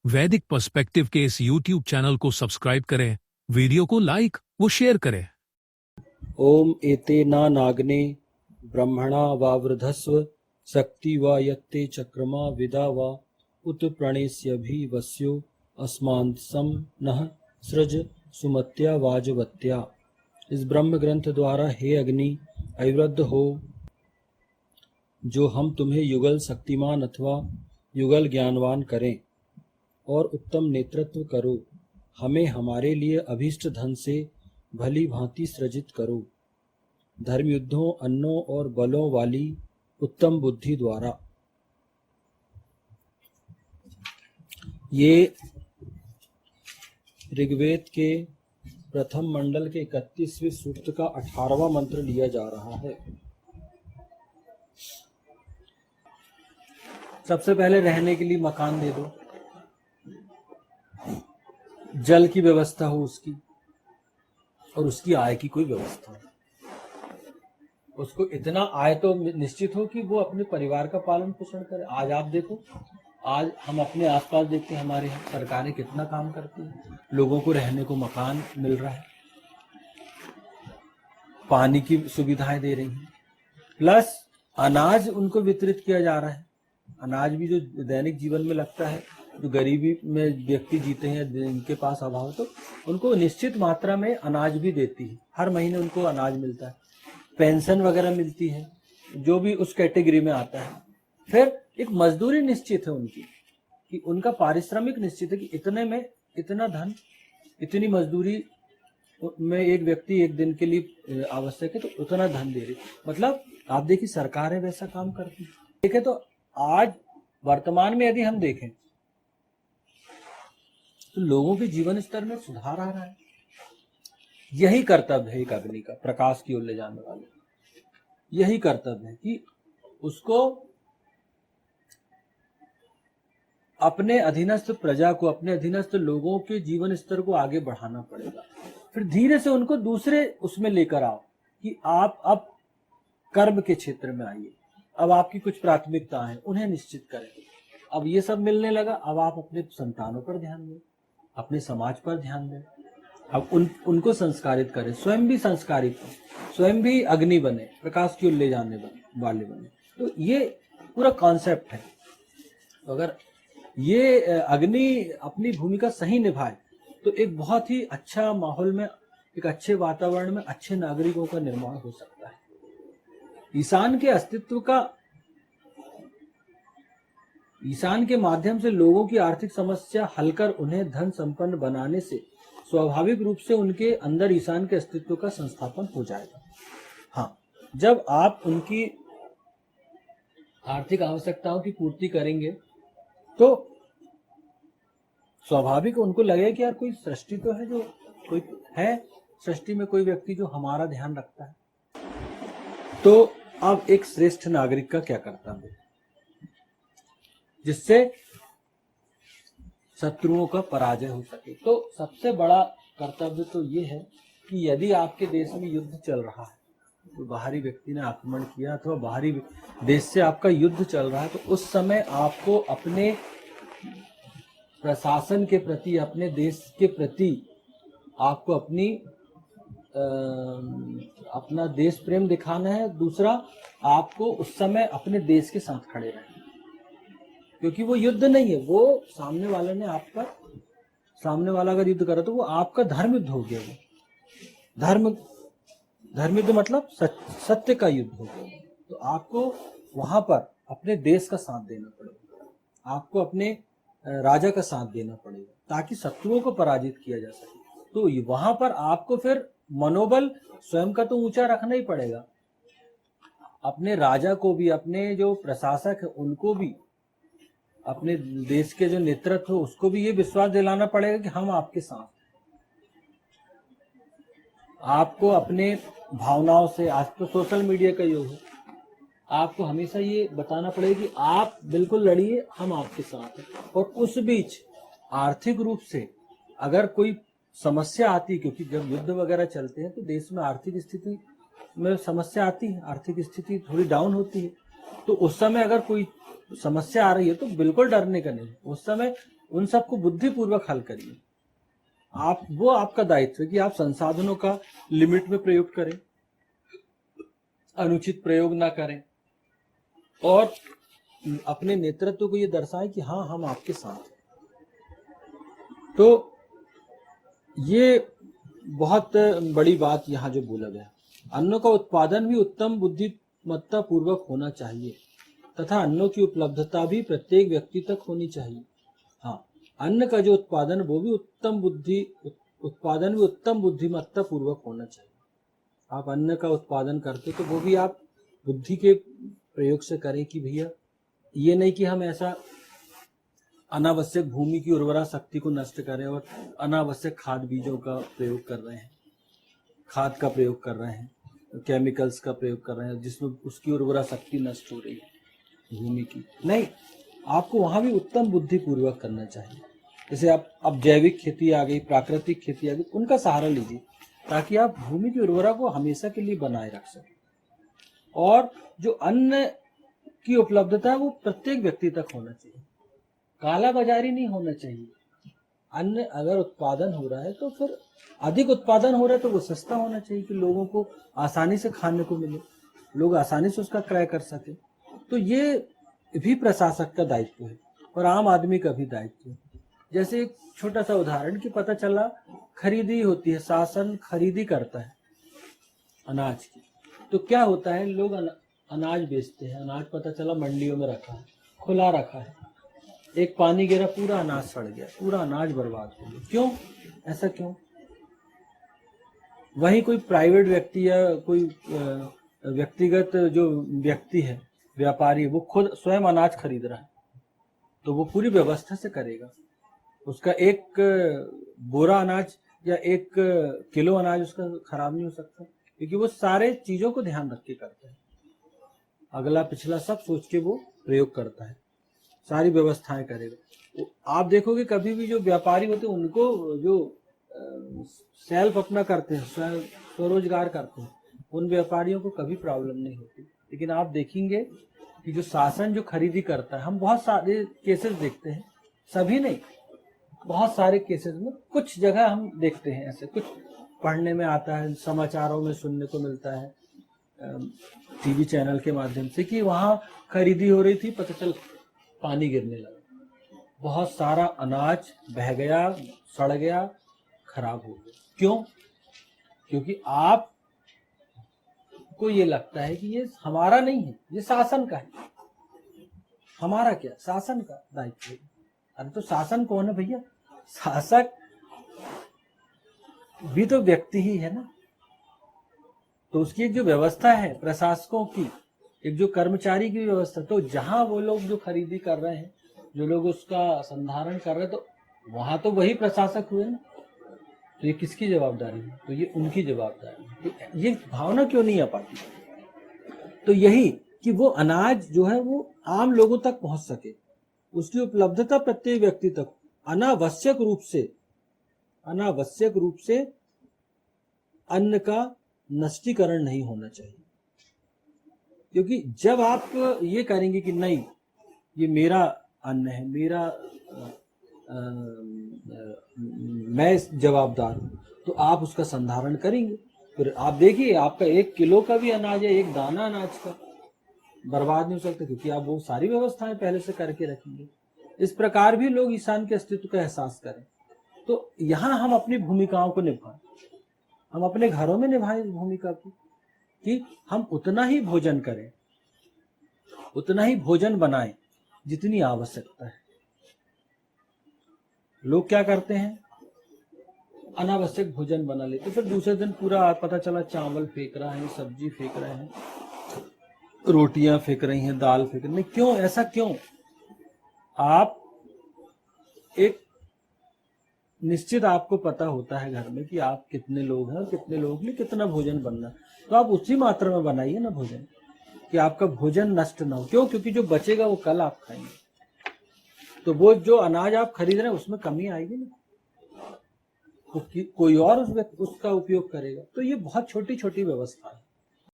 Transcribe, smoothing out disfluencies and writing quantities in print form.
वैदिक पर्सपेक्टिव के इस YouTube चैनल को सब्सक्राइब करें, वीडियो को लाइक व शेयर करें। ओम एतेना नाग्ने ब्रह्मणा वावृधस्व शक्ति वा यत्ते चक्रमा विदा वा उत प्रणेस्यभि वस्यो अस्मांसम नः सृज सुमत्या वाजवत्या। इस ब्रह्म ग्रंथ द्वारा हे अग्नि अविरुद्ध हो, जो हम तुम्हें युगल शक्तिमान अथवा युगल ज्ञानवान करें और उत्तम नेतृत्व करो। हमें हमारे लिए अभीष्ट धन से भली भांति सृजित करो, धर्म युद्धों, अन्नों और बलों वाली उत्तम बुद्धि द्वारा। ये ऋग्वेद के प्रथम मंडल के 31वें सूक्त का 18वां मंत्र लिया जा रहा है। सबसे पहले रहने के लिए मकान दे दो, जल की व्यवस्था हो उसकी, और उसकी आय की कोई व्यवस्था हो। उसको इतना आय तो निश्चित हो कि वो अपने परिवार का पालन पोषण करे। आज आप देखो, आज हम अपने आसपास देखते हैं, हमारे यहाँ सरकारें कितना काम करती हैं, लोगों को रहने को मकान मिल रहा है, पानी की सुविधाएं दे रही हैं, प्लस अनाज उनको वितरित किया जा रहा है। अनाज भी जो दैनिक जीवन में लगता है, जो गरीबी में व्यक्ति जीते हैं, जिनके पास अभाव, तो उनको निश्चित मात्रा में अनाज भी देती है। हर महीने उनको अनाज मिलता है, पेंशन वगैरह मिलती है, जो भी उस कैटेगरी में आता है। फिर एक मजदूरी निश्चित है उनकी, कि उनका पारिश्रमिक निश्चित है कि इतने में इतना धन, इतनी मजदूरी में एक व्यक्ति एक दिन के लिए आवश्यक है, तो उतना धन दे रही। मतलब आप देखिए, सरकारें वैसा काम करती है। देखें तो आज वर्तमान में यदि हम देखें तो लोगों के जीवन स्तर में सुधार आ रहा है। यही कर्तव्य है एक अग्नि का, प्रकाश की ओर ले जाने वाले। यही कर्तव्य है कि उसको अपने अधीनस्थ प्रजा को, अपने अधीनस्थ लोगों के जीवन स्तर को आगे बढ़ाना पड़ेगा। फिर धीरे से उनको दूसरे उसमें लेकर आओ कि आप अब कर्म के क्षेत्र में आइए, अब आपकी कुछ प्राथमिकता है, उन्हें निश्चित करें। अब ये सब मिलने लगा, अब आप अपने संतानों पर ध्यान दें, अपने समाज पर ध्यान दें, अब उनको संस्कारित करें, स्वयं भी संस्कारित हो, स्वयं भी अग्नि बने, प्रकाश की ओर ले जाने वाले बने। तो ये पूरा कॉन्सेप्ट है। तो अगर ये अग्नि अपनी भूमिका सही निभाए तो एक बहुत ही अच्छा माहौल में, एक अच्छे वातावरण में अच्छे नागरिकों का निर्माण हो सकता है। ईशान के अस्तित्व का, ईशान के माध्यम से लोगों की आर्थिक समस्या हल कर उन्हें धन संपन्न बनाने से स्वाभाविक रूप से उनके अंदर ईशान के अस्तित्व का संस्थापन हो जाएगा। हाँ, जब आप उनकी आर्थिक आवश्यकताओं की पूर्ति करेंगे तो स्वाभाविक उनको लगेगा कि यार कोई सृष्टि तो है, जो कोई है सृष्टि में कोई व्यक्ति जो हमारा ध्यान रखता है। तो अब एक श्रेष्ठ नागरिक का क्या कर्तव्य है जिससे शत्रुओं का पराजय हो सके? तो सबसे बड़ा कर्तव्य तो ये है कि यदि आपके देश में युद्ध चल रहा है, तो बाहरी व्यक्ति ने आक्रमण किया अथवा बाहरी देश से आपका युद्ध चल रहा है, तो उस समय आपको अपने प्रशासन के प्रति, अपने देश के प्रति आपको अपना देश प्रेम दिखाना है। दूसरा, आपको उस समय अपने देश के साथ खड़े रहना, क्योंकि वो युद्ध नहीं है, वो सामने वाले ने आप पर, सामने वाला अगर युद्ध करा तो वो आपका धर्म युद्ध हो गया। वो धर्म युद्ध मतलब सत्य का युद्ध हो गया। तो आपको वहां पर अपने देश का साथ देना पड़ेगा, आपको अपने राजा का साथ देना पड़ेगा, ताकि शत्रुओं को पराजित किया जा सके। तो वहां पर आपको फिर मनोबल स्वयं का तो ऊंचा रखना ही पड़ेगा, अपने राजा को भी, अपने जो प्रशासक है उनको भी, अपने देश के जो नेतृत्व हो उसको भी ये विश्वास दिलाना पड़ेगा कि हम आपके साथ हैं। आपको अपने भावनाओं से, आज तो सोशल मीडिया का युग है, आपको हमेशा ये बताना पड़ेगा कि आप बिल्कुल लड़िए, हम आपके साथ हैं। और उस बीच आर्थिक रूप से अगर कोई समस्या आती है, क्योंकि जब युद्ध वगैरह चलते हैं तो देश में आर्थिक स्थिति में समस्या आती है, आर्थिक स्थिति थोड़ी डाउन होती है, तो उस समय अगर कोई समस्या आ रही है तो बिल्कुल डरने का नहीं। उस समय उन सबको बुद्धिपूर्वक हल करिए। आप, वो आपका दायित्व है कि आप संसाधनों का लिमिट में प्रयोग करें, अनुचित प्रयोग ना करें, और अपने नेतृत्व को ये दर्शाएं कि हाँ, हम आपके साथ हैं। तो ये बहुत बड़ी बात यहाँ जो बोला गया, अन्नों का उत्पादन भी उत्तम बुद्धिमत्ता पूर्वक होना चाहिए तथा अन्नों की उपलब्धता भी प्रत्येक व्यक्ति तक होनी चाहिए। हाँ, अन्न का जो उत्पादन वो भी उत्तम बुद्धिमत्ता पूर्वक होना चाहिए। आप अन्न का उत्पादन करते तो वो भी आप बुद्धि के प्रयोग से करें कि भैया ये नहीं कि हम ऐसा अनावश्यक भूमि की उर्वरा शक्ति को नष्ट करें और अनावश्यक खाद बीजों का प्रयोग कर रहे हैं, खाद का प्रयोग कर रहे हैं, केमिकल्स का प्रयोग कर रहे हैं जिसमें उसकी उर्वरा शक्ति नष्ट हो रही है भूमि की। नहीं, आपको वहां भी उत्तम बुद्धि पूर्वक करना चाहिए। जैसे आप, अब जैविक खेती आ गई, प्राकृतिक खेती आ गई, उनका सहारा लीजिए ताकि आप भूमि की उर्वरा को हमेशा के लिए बनाए रख सकें। और जो अन्न की उपलब्धता है वो प्रत्येक व्यक्ति तक होना चाहिए, काला बाजारी नहीं होना चाहिए। अन्न अगर उत्पादन हो रहा है तो फिर अधिक उत्पादन हो रहा है तो वो सस्ता होना चाहिए कि लोगों को आसानी से खाने को मिले, लोग आसानी से उसका क्रय कर सके। तो ये भी प्रशासक का दायित्व है और आम आदमी का भी दायित्व है। जैसे एक छोटा सा उदाहरण कि पता चला खरीदी होती है, शासन खरीदी करता है अनाज की, तो क्या होता है, लोग अनाज बेचते हैं, अनाज पता चला मंडियों में रखा है, खुला रखा है, एक पानी गिरा, पूरा अनाज सड़ गया, पूरा अनाज बर्बाद हो गया। क्यों? ऐसा क्यों? वहीं कोई प्राइवेट व्यक्ति या कोई व्यक्तिगत जो व्यक्ति है, व्यापारी, वो खुद स्वयं अनाज खरीद रहा है तो वो पूरी व्यवस्था से करेगा। उसका एक बोरा अनाज या एक किलो अनाज उसका खराब नहीं हो सकता, क्योंकि वो सारे चीजों को ध्यान रख के करता है, अगला पिछला सब सोच के वो प्रयोग करता है, सारी व्यवस्थाएं करेगा। तो आप देखोगे कभी भी जो व्यापारी होते हैं उनको जो सेल्फ अपना करते हैं, स्वरोजगार करते हैं, उन व्यापारियों को कभी प्रॉब्लम नहीं होती। लेकिन आप देखेंगे कि जो शासन जो खरीदी करता है, हम बहुत सारे केसेस देखते हैं, सभी नहीं, बहुत सारे केसेस में कुछ जगह हम देखते हैं, ऐसे कुछ पढ़ने में आता है, समाचारों में सुनने को मिलता है, टीवी चैनल के माध्यम से कि वहां खरीदी हो रही थी, पता चल पानी गिरने लगा, बहुत सारा अनाज बह गया, सड़ गया, खराब हो गया। क्यों? क्योंकि आप को ये लगता है कि ये हमारा नहीं है, ये शासन का है। हमारा क्या? शासन का दायित्व है। अरे तो शासन कौन है भैया? शासक भी तो व्यक्ति ही है ना। तो उसकी एक जो व्यवस्था है प्रशासकों की, एक जो कर्मचारी की व्यवस्था, तो जहां वो लोग जो खरीदी कर रहे हैं, जो लोग उसका संधारण कर रहे हैं, तो वहां तो वही प्रशासक हुए ना। तो ये किसकी जवाबदारी है? तो ये उनकी जवाबदारी है। तो ये भावना क्यों नहीं आ पाती? तो यही कि वो अनाज जो है वो आम लोगों तक पहुंच सके, उसकी उपलब्धता प्रत्येक व्यक्ति तक, अनावश्यक रूप से अन्न का नष्टीकरण नहीं होना चाहिए। क्योंकि जब आप ये करेंगे कि नहीं, ये मेरा अन्न है, मेरा मैं जवाबदार हूं, तो आप उसका संधारण करेंगे। फिर आप देखिए, आपका 1 किलो का भी अनाज है, एक दाना अनाज का बर्बाद नहीं हो सकता, क्योंकि आप वो सारी व्यवस्थाएं पहले से करके रखेंगे। इस प्रकार भी लोग ईशान के अस्तित्व का एहसास करें। तो यहाँ हम अपनी भूमिकाओं को निभाएं, हम अपने घरों में निभाएं इस भूमिका को, कि हम उतना ही भोजन करें, उतना ही भोजन बनाएं जितनी आवश्यकता है। लोग क्या करते हैं, अनावश्यक भोजन बना लेते, फिर दूसरे दिन पूरा पता चला चावल फेंक रहा है, सब्जी फेंक रहे हैं, रोटियां फेंक रही हैं, दाल फेंक रही हैं। क्यों? ऐसा क्यों? आप एक निश्चित आपको पता होता है घर में कि आप कितने लोग हैं और कितने लोगों के लिए कितना भोजन बनना, तो आप उसी मात्रा में बनाइए ना भोजन, कि आपका भोजन नष्ट ना हो। क्यों? क्योंकि जो बचेगा वो कल आप खाएंगे, तो वो जो अनाज आप खरीद रहे हैं उसमें कमी आएगी ना, तो कोई और उसका उपयोग करेगा। तो ये बहुत छोटी छोटी व्यवस्था है।